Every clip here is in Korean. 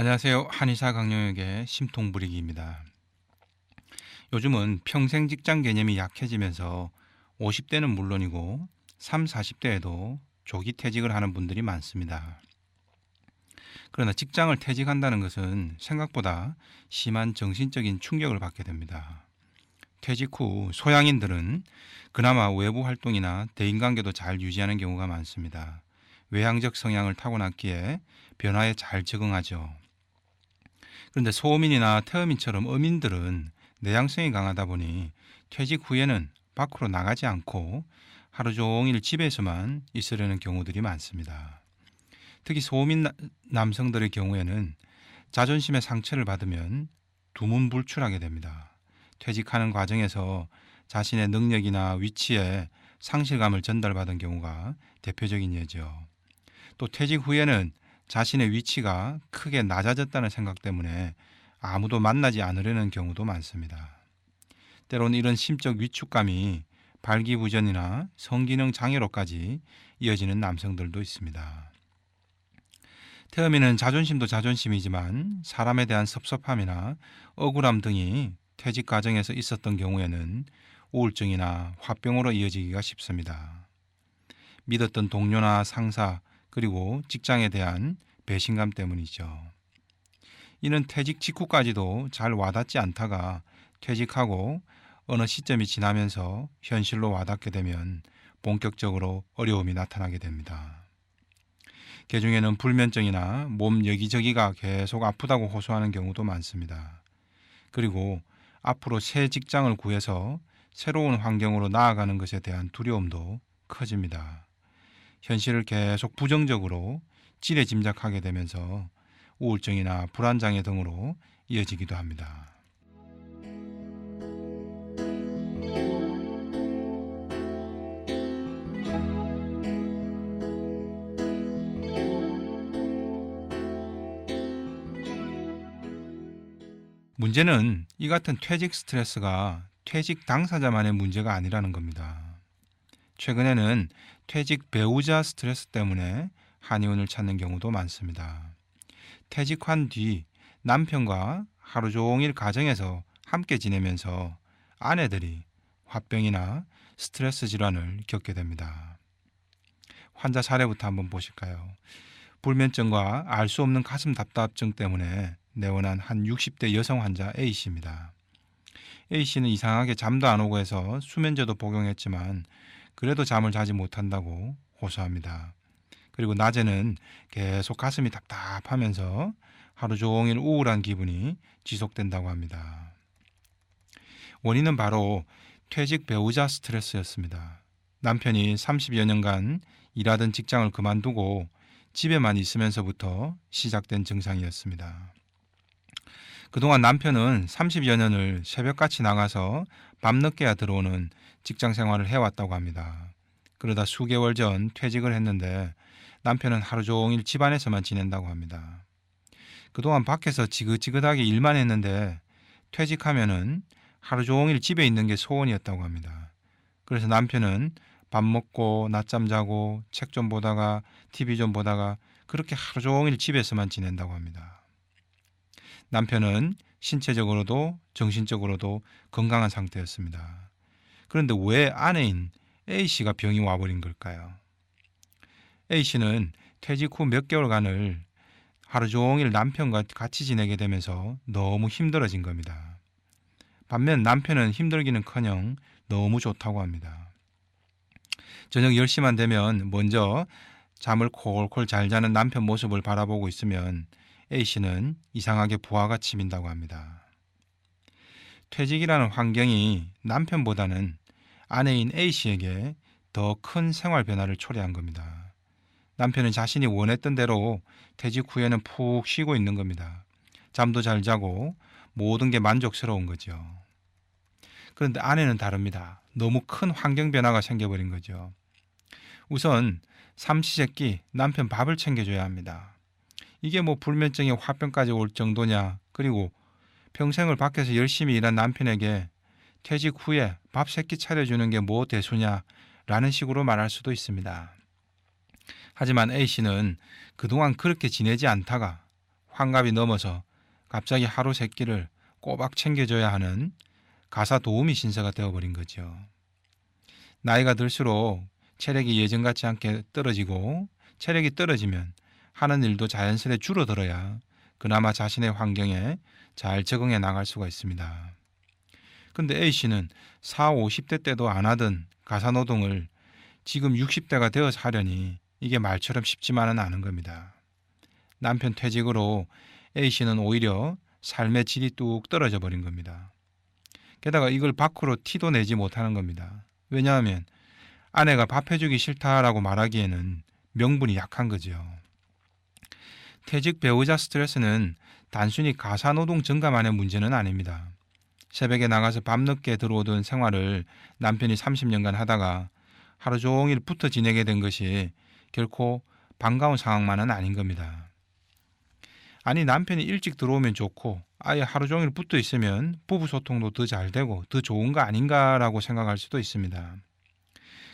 안녕하세요. 한의사 강용혁의 심통부리기입니다. 요즘은 평생 직장 개념이 약해지면서 50대는 물론이고 30, 40대에도 조기 퇴직을 하는 분들이 많습니다. 그러나 직장을 퇴직한다는 것은 생각보다 심한 정신적인 충격을 받게 됩니다. 퇴직 후 소양인들은 그나마 외부 활동이나 대인관계도 잘 유지하는 경우가 많습니다. 외향적 성향을 타고났기에 변화에 잘 적응하죠. 그런데 소음인이나 태음인처럼 음인들은 내향성이 강하다 보니 퇴직 후에는 밖으로 나가지 않고 하루 종일 집에서만 있으려는 경우들이 많습니다. 특히 소음인 남성들의 경우에는 자존심의 상처를 받으면 두문불출하게 됩니다. 퇴직하는 과정에서 자신의 능력이나 위치에 상실감을 전달받은 경우가 대표적인 예죠. 또 퇴직 후에는 자신의 위치가 크게 낮아졌다는 생각 때문에 아무도 만나지 않으려는 경우도 많습니다. 때로는 이런 심적 위축감이 발기부전이나 성기능 장애로까지 이어지는 남성들도 있습니다. 태음인은 자존심도 자존심이지만 사람에 대한 섭섭함이나 억울함 등이 퇴직 과정에서 있었던 경우에는 우울증이나 화병으로 이어지기가 쉽습니다. 믿었던 동료나 상사 그리고 직장에 대한 배신감 때문이죠. 이는 퇴직 직후까지도 잘 와닿지 않다가 퇴직하고 어느 시점이 지나면서 현실로 와닿게 되면 본격적으로 어려움이 나타나게 됩니다. 개중에는 불면증이나 몸 여기저기가 계속 아프다고 호소하는 경우도 많습니다. 그리고 앞으로 새 직장을 구해서 새로운 환경으로 나아가는 것에 대한 두려움도 커집니다. 현실을 계속 부정적으로 지레짐작하게 되면서 우울증이나 불안장애 등으로 이어지기도 합니다. 문제는 이 같은 퇴직 스트레스가 퇴직 당사자만의 문제가 아니라는 겁니다. 최근에는 퇴직 배우자 스트레스 때문에 한의원을 찾는 경우도 많습니다. 퇴직한 뒤 남편과 하루 종일 가정에서 함께 지내면서 아내들이 화병이나 스트레스 질환을 겪게 됩니다. 환자 사례부터 한번 보실까요? 불면증과 알 수 없는 가슴 답답증 때문에 내원한 한 60대 여성 환자 A씨입니다. A씨는 이상하게 잠도 안 오고 해서 수면제도 복용했지만 그래도 잠을 자지 못한다고 호소합니다. 그리고 낮에는 계속 가슴이 답답하면서 하루 종일 우울한 기분이 지속된다고 합니다. 원인은 바로 퇴직 배우자 스트레스였습니다. 남편이 30여 년간 일하던 직장을 그만두고 집에만 있으면서부터 시작된 증상이었습니다. 그동안 남편은 30여 년을 새벽같이 나가서 밤늦게야 들어오는 직장 생활을 해왔다고 합니다. 그러다 수개월 전 퇴직을 했는데 남편은 하루 종일 집안에서만 지낸다고 합니다. 그동안 밖에서 지긋지긋하게 일만 했는데 퇴직하면은 하루 종일 집에 있는 게 소원이었다고 합니다. 그래서 남편은 밥 먹고 낮잠 자고 책 좀 보다가 TV 좀 보다가 그렇게 하루 종일 집에서만 지낸다고 합니다. 남편은 신체적으로도 정신적으로도 건강한 상태였습니다. 그런데 왜 아내인 A씨가 병이 와버린 걸까요? A씨는 퇴직 후 몇 개월간을 하루 종일 남편과 같이 지내게 되면서 너무 힘들어진 겁니다. 반면 남편은 힘들기는커녕 너무 좋다고 합니다. 저녁 10시만 되면 먼저 잠을 콜콜 잘 자는 남편 모습을 바라보고 있으면 A씨는 이상하게 부하가 치민다고 합니다. 퇴직이라는 환경이 남편보다는 아내인 A씨에게 더 큰 생활 변화를 초래한 겁니다. 남편은 자신이 원했던 대로 퇴직 후에는 푹 쉬고 있는 겁니다. 잠도 잘 자고 모든 게 만족스러운 거죠. 그런데 아내는 다릅니다. 너무 큰 환경 변화가 생겨버린 거죠. 우선 삼시세끼 남편 밥을 챙겨줘야 합니다. 이게 뭐 불면증에 화병까지 올 정도냐. 그리고 평생을 밖에서 열심히 일한 남편에게 퇴직 후에 밥 3끼 차려주는 게 뭐 대수냐 라는 식으로 말할 수도 있습니다. 하지만 A씨는 그동안 그렇게 지내지 않다가 환갑이 넘어서 갑자기 하루 세 끼를 꼬박 챙겨줘야 하는 가사 도우미 신세가 되어버린 거죠. 나이가 들수록 체력이 예전 같지 않게 떨어지고, 체력이 떨어지면 하는 일도 자연스레 줄어들어야 그나마 자신의 환경에 잘 적응해 나갈 수가 있습니다. 근데 A씨는 40, 50대 때도 안 하던 가사노동을 지금 60대가 되어서 하려니 이게 말처럼 쉽지만은 않은 겁니다. 남편 퇴직으로 A씨는 오히려 삶의 질이 뚝 떨어져 버린 겁니다. 게다가 이걸 밖으로 티도 내지 못하는 겁니다. 왜냐하면 아내가 밥 해주기 싫다라고 말하기에는 명분이 약한 거죠. 퇴직 배우자 스트레스는 단순히 가사노동 증가만의 문제는 아닙니다. 새벽에 나가서 밤늦게 들어오던 생활을 남편이 30년간 하다가 하루 종일 붙어 지내게 된 것이 결코 반가운 상황만은 아닌 겁니다. 아니, 남편이 일찍 들어오면 좋고 아예 하루 종일 붙어 있으면 부부 소통도 더 잘 되고 더 좋은 거 아닌가라고 생각할 수도 있습니다.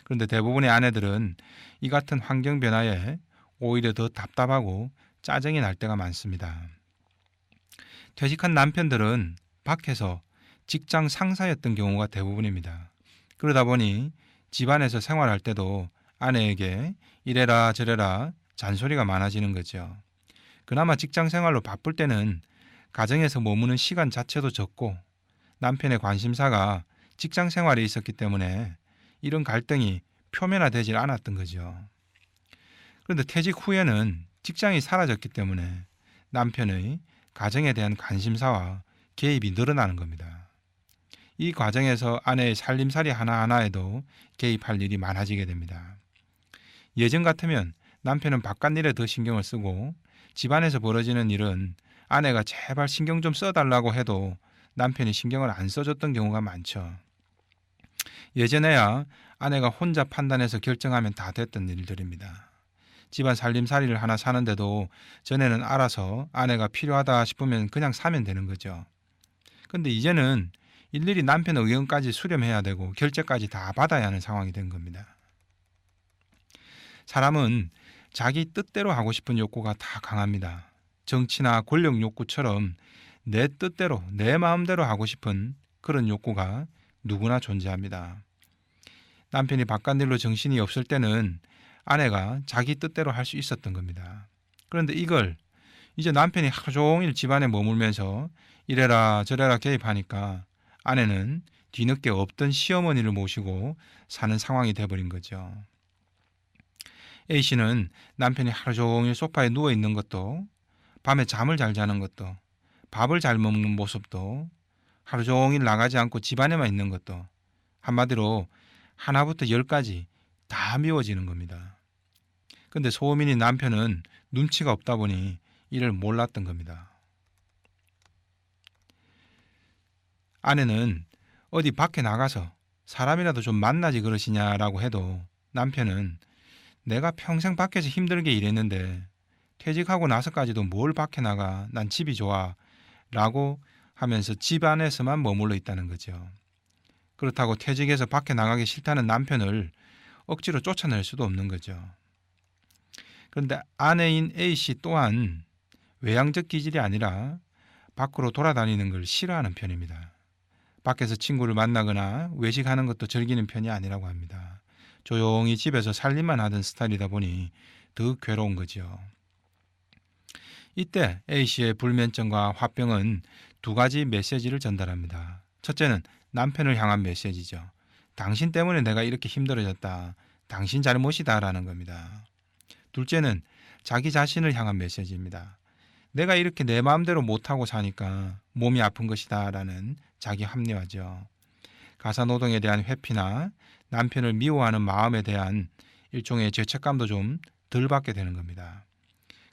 그런데 대부분의 아내들은 이 같은 환경 변화에 오히려 더 답답하고 짜증이 날 때가 많습니다. 퇴직한 남편들은 밖에서 직장 상사였던 경우가 대부분입니다. 그러다 보니 집안에서 생활할 때도 아내에게 이래라 저래라 잔소리가 많아지는 거죠. 그나마 직장 생활로 바쁠 때는 가정에서 머무는 시간 자체도 적고 남편의 관심사가 직장 생활에 있었기 때문에 이런 갈등이 표면화되질 않았던 거죠. 그런데 퇴직 후에는 직장이 사라졌기 때문에 남편의 가정에 대한 관심사와 개입이 늘어나는 겁니다. 이 과정에서 아내의 살림살이 하나하나에도 개입할 일이 많아지게 됩니다. 예전 같으면 남편은 바깥일에 더 신경을 쓰고 집안에서 벌어지는 일은 아내가 제발 신경 좀 써달라고 해도 남편이 신경을 안 써줬던 경우가 많죠. 예전에야 아내가 혼자 판단해서 결정하면 다 됐던 일들입니다. 집안 살림살이를 하나 사는데도 전에는 알아서 아내가 필요하다 싶으면 그냥 사면 되는 거죠. 근데 이제는 일일이 남편의 의견까지 수렴해야 되고 결제까지 다 받아야 하는 상황이 된 겁니다. 사람은 자기 뜻대로 하고 싶은 욕구가 다 강합니다. 정치나 권력 욕구처럼 내 뜻대로 내 마음대로 하고 싶은 그런 욕구가 누구나 존재합니다. 남편이 바깥일로 정신이 없을 때는 아내가 자기 뜻대로 할 수 있었던 겁니다. 그런데 이걸 이제 남편이 하루 종일 집안에 머물면서 이래라 저래라 개입하니까 아내는 뒤늦게 없던 시어머니를 모시고 사는 상황이 돼버린 거죠. A씨는 남편이 하루 종일 소파에 누워있는 것도, 밤에 잠을 잘 자는 것도, 밥을 잘 먹는 모습도, 하루 종일 나가지 않고 집안에만 있는 것도, 한마디로 하나부터 10까지 다 미워지는 겁니다. 근데 소민이 남편은 눈치가 없다 보니 이를 몰랐던 겁니다. 아내는 어디 밖에 나가서 사람이라도 좀 만나지 그러시냐라고 해도 남편은 내가 평생 밖에서 힘들게 일했는데 퇴직하고 나서까지도 뭘 밖에 나가, 난 집이 좋아 라고 하면서 집 안에서만 머물러 있다는 거죠. 그렇다고 퇴직해서 밖에 나가기 싫다는 남편을 억지로 쫓아낼 수도 없는 거죠. 그런데 아내인 A씨 또한 외향적 기질이 아니라 밖으로 돌아다니는 걸 싫어하는 편입니다. 밖에서 친구를 만나거나 외식하는 것도 즐기는 편이 아니라고 합니다. 조용히 집에서 살림만 하던 스타일이다 보니 더 괴로운 거죠. 이때 A씨의 불면증과 화병은 두 가지 메시지를 전달합니다. 첫째는 남편을 향한 메시지죠. 당신 때문에 내가 이렇게 힘들어졌다. 당신 잘못이다 라는 겁니다. 둘째는 자기 자신을 향한 메시지입니다. 내가 이렇게 내 마음대로 못하고 사니까 몸이 아픈 것이다 라는 자기 합리화죠. 가사노동에 대한 회피나 남편을 미워하는 마음에 대한 일종의 죄책감도 좀 덜 받게 되는 겁니다.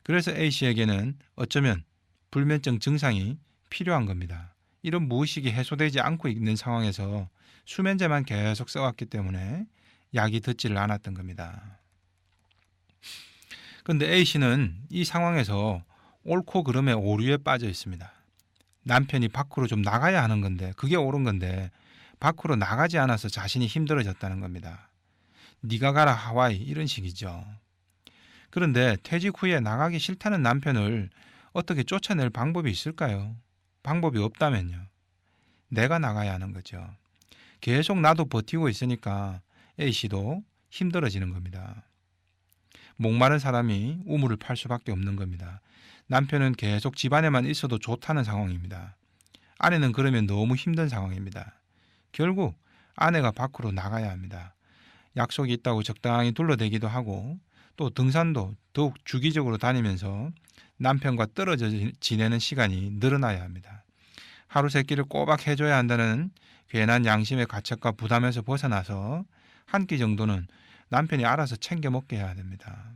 그래서 A씨에게는 어쩌면 불면증 증상이 필요한 겁니다. 이런 무의식이 해소되지 않고 있는 상황에서 수면제만 계속 써왔기 때문에 약이 듣지를 않았던 겁니다. 그런데 A씨는 이 상황에서 옳고 그름의 오류에 빠져 있습니다. 남편이 밖으로 좀 나가야 하는 건데, 그게 옳은 건데 밖으로 나가지 않아서 자신이 힘들어졌다는 겁니다. 네가 가라 하와이 이런 식이죠. 그런데 퇴직 후에 나가기 싫다는 남편을 어떻게 쫓아낼 방법이 있을까요? 방법이 없다면요. 내가 나가야 하는 거죠. 계속 나도 버티고 있으니까 A씨도 힘들어지는 겁니다. 목마른 사람이 우물을 팔 수밖에 없는 겁니다. 남편은 계속 집안에만 있어도 좋다는 상황입니다. 아내는 그러면 너무 힘든 상황입니다. 결국 아내가 밖으로 나가야 합니다. 약속이 있다고 적당히 둘러대기도 하고 또 등산도 더욱 주기적으로 다니면서 남편과 떨어져 지내는 시간이 늘어나야 합니다. 하루 세끼를 꼬박 해줘야 한다는 괜한 양심의 가책과 부담에서 벗어나서 한 끼 정도는 남편이 알아서 챙겨 먹게 해야 됩니다.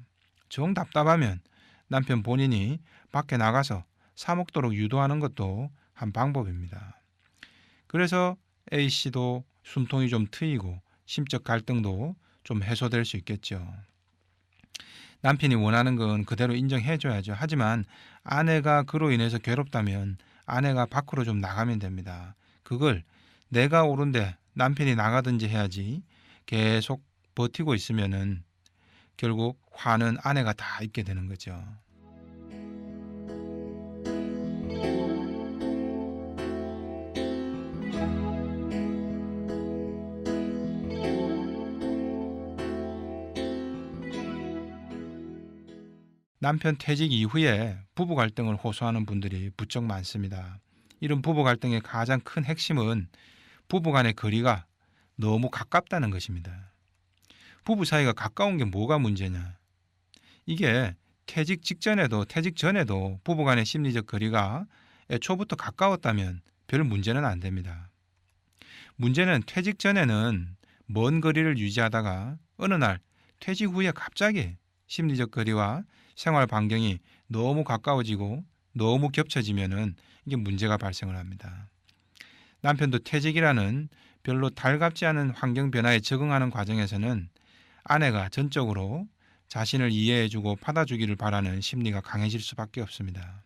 정 답답하면 남편 본인이 밖에 나가서 사 먹도록 유도하는 것도 한 방법입니다. 그래서 A씨도 숨통이 좀 트이고 심적 갈등도 좀 해소될 수 있겠죠. 남편이 원하는 건 그대로 인정해줘야죠. 하지만 아내가 그로 인해서 괴롭다면 아내가 밖으로 좀 나가면 됩니다. 그걸 내가 옳은데 남편이 나가든지 해야지 계속 버티고 있으면은 결국 화는 아내가 다 입게 되는 거죠. 남편 퇴직 이후에 부부 갈등을 호소하는 분들이 부쩍 많습니다. 이런 부부 갈등의 가장 큰 핵심은 부부 간의 거리가 너무 가깝다는 것입니다. 부부 사이가 가까운 게 뭐가 문제냐? 이게 퇴직 직전에도 퇴직 전에도 부부 간의 심리적 거리가 애초부터 가까웠다면 별 문제는 안 됩니다. 문제는 퇴직 전에는 먼 거리를 유지하다가 어느 날 퇴직 후에 갑자기 심리적 거리와 생활 반경이 너무 가까워지고 너무 겹쳐지면은 이게 문제가 발생을 합니다. 남편도 퇴직이라는 별로 달갑지 않은 환경 변화에 적응하는 과정에서는 아내가 전적으로 자신을 이해해주고 받아주기를 바라는 심리가 강해질 수밖에 없습니다.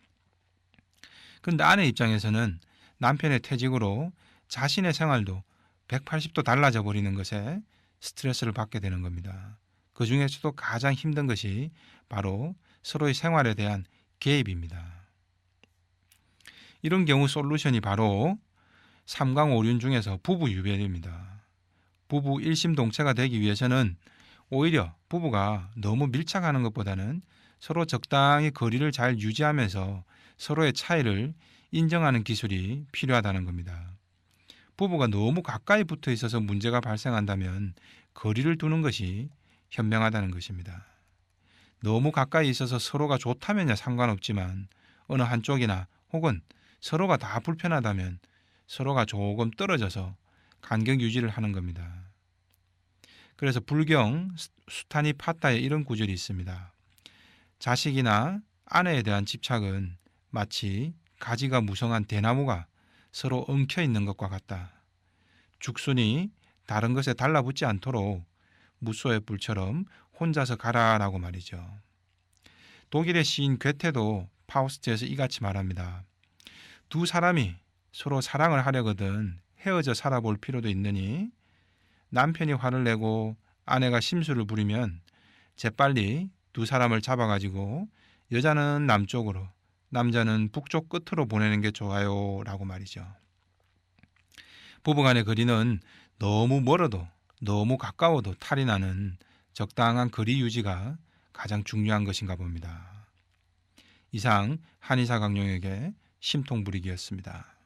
그런데 아내 입장에서는 남편의 퇴직으로 자신의 생활도 180도 달라져 버리는 것에 스트레스를 받게 되는 겁니다. 그 중에서도 가장 힘든 것이 바로 서로의 생활에 대한 개입입니다. 이런 경우 솔루션이 바로 삼강오륜 중에서 부부 유배입니다. 부부 일심동체가 되기 위해서는 오히려 부부가 너무 밀착하는 것보다는 서로 적당히 거리를 잘 유지하면서 서로의 차이를 인정하는 기술이 필요하다는 겁니다. 부부가 너무 가까이 붙어 있어서 문제가 발생한다면 거리를 두는 것이 현명하다는 것입니다. 너무 가까이 있어서 서로가 좋다면야 상관없지만 어느 한쪽이나 혹은 서로가 다 불편하다면 서로가 조금 떨어져서 간격 유지를 하는 겁니다. 그래서 불경 수타니 파타에 이런 구절이 있습니다. 자식이나 아내에 대한 집착은 마치 가지가 무성한 대나무가 서로 엉켜 있는 것과 같다. 죽순이 다른 것에 달라붙지 않도록 무소의 불처럼 혼자서 가라라고 말이죠. 독일의 시인 괴테도 파우스트에서 이같이 말합니다. 두 사람이 서로 사랑을 하려거든 헤어져 살아볼 필요도 있느니 남편이 화를 내고 아내가 심술을 부리면 재빨리 두 사람을 잡아가지고 여자는 남쪽으로 남자는 북쪽 끝으로 보내는 게 좋아요 라고 말이죠. 부부간의 거리는 너무 멀어도 너무 가까워도 탈이 나는 적당한 거리 유지가 가장 중요한 것인가 봅니다. 이상 한의사 강용에게 심통부리기였습니다.